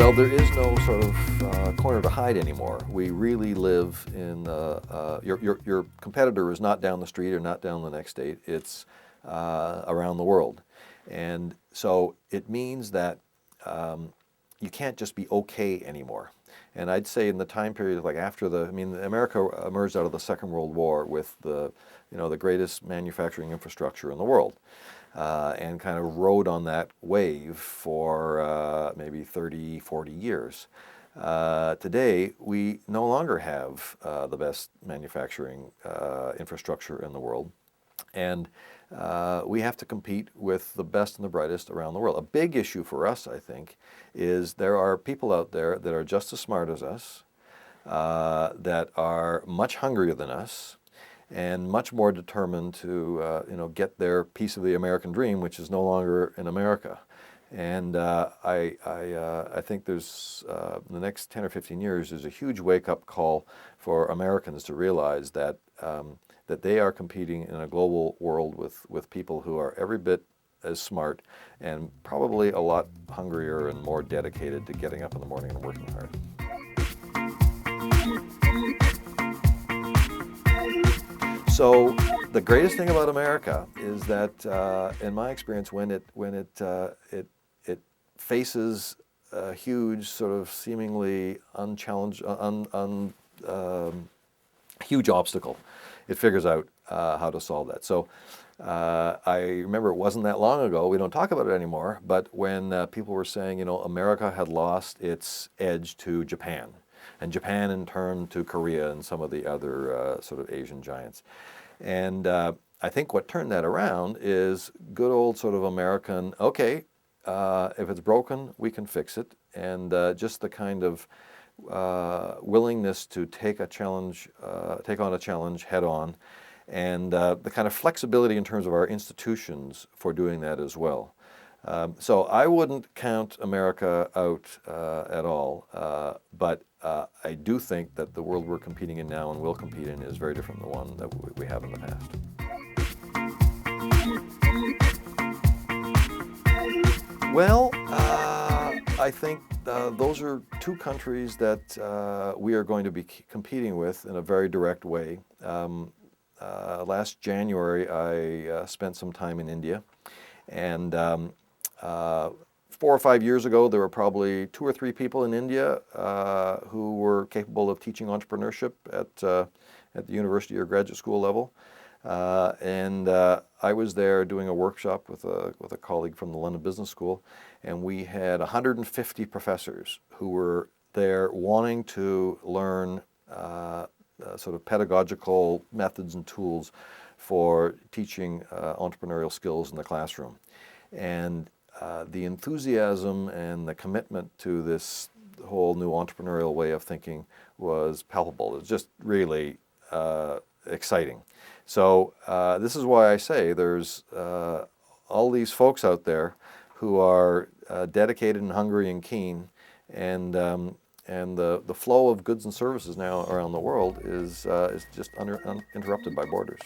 Well, there is no sort of corner to hide anymore. We really live in, your competitor is not down the street or not down the next state, it's around the world. And so it means that you can't just be okay anymore. And I'd say in the time period, like after America emerged out of the Second World War with the greatest manufacturing infrastructure in the world. And kind of rode on that wave for maybe 30, 40 years. Today, we no longer have the best manufacturing infrastructure in the world. And we have to compete with the best and the brightest around the world. A big issue for us, I think, is there are people out there that are just as smart as us, that are much hungrier than us, and much more determined to get their piece of the American dream, which is no longer in America. And I think there's in the next 10 or 15 years, there's a huge wake-up call for Americans to realize that that they are competing in a global world with people who are every bit as smart and probably a lot hungrier and more dedicated to getting up in the morning and working hard. So the greatest thing about America is that, in my experience, when it faces a huge sort of seemingly unchallenged, huge obstacle, it figures out how to solve that. So I remember it wasn't that long ago. We don't talk about it anymore. But when people were saying, America had lost its edge to Japan, and Japan in turn to Korea and some of the other sort of Asian giants. And I think what turned that around is good old sort of American, okay, if it's broken, we can fix it. And just the kind of willingness to take on a challenge head on, and the kind of flexibility in terms of our institutions for doing that as well. So I wouldn't count America out at all, but I do think that the world we're competing in now and will compete in is very different than the one that we have in the past. Well, I think those are two countries that we are going to be competing with in a very direct way. Last January, I spent some time in India, and 4 or 5 years ago, there were probably 2 or 3 people in India who were capable of teaching entrepreneurship at the university or graduate school level. And I was there doing a workshop with a colleague from the London Business School, and we had 150 professors who were there wanting to learn sort of pedagogical methods and tools for teaching entrepreneurial skills in the classroom. And the enthusiasm and the commitment to this whole new entrepreneurial way of thinking was palpable. It was just really exciting. So this is why I say there's all these folks out there who are dedicated and hungry and keen, and the flow of goods and services now around the world is just uninterrupted by borders.